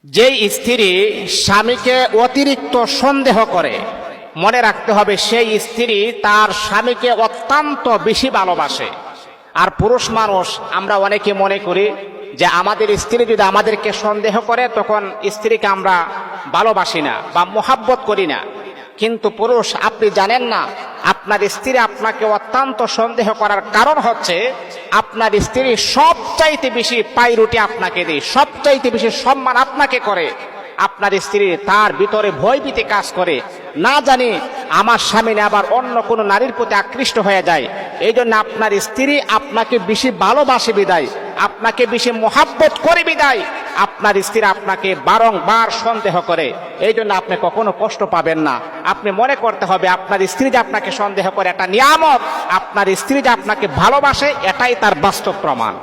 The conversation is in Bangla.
যেই স্ত্রী স্বামীকে অতিরিক্ত সন্দেহ করে, মনে রাখতে হবে সেই স্ত্রী তার স্বামীকে অত্যন্ত বেশি ভালোবাসে। আর পুরুষ মানুষ আমরা অনেকে মনে করি যে আমাদের স্ত্রী যদি আমাদেরকে সন্দেহ করে তখন স্ত্রীকে আমরা ভালোবাসি না বা মোহাব্বত করি না। কিন্তু পুরুষ, আপনি জানেন না আপনার স্ত্রী আপনাকে অত্যন্ত সন্দেহ করার কারণ হচ্ছে আপনার স্ত্রী সবচাইতে বেশি পায়রুটি আপনাকে দেয়, সবচাইতে বেশি সম্মান আপনাকে করে। আপনার স্ত্রী তার ভিতরে ভয়ভীতি কাজ করে, না জানি আমার স্বামী আবার অন্য কোনো নারীর প্রতি আকৃষ্ট হয়ে যায়। এই জন্য আপনার স্ত্রী আপনাকে বেশি ভালোবাসে বিদায়, আপনাকে বেশি মোহাব্বত করে বিদায় আপনার স্ত্রী আপনাকে বারংবার সন্দেহ করে। এই জন্য আপনি কখনো কষ্ট পাবেন না। আপনি মনে করতে হবে আপনার স্ত্রী যে আপনাকে সন্দেহ করে এটা নিয়ামত, আপনার স্ত্রী যে আপনাকে ভালোবাসে এটাই তার বাস্তব প্রমাণ।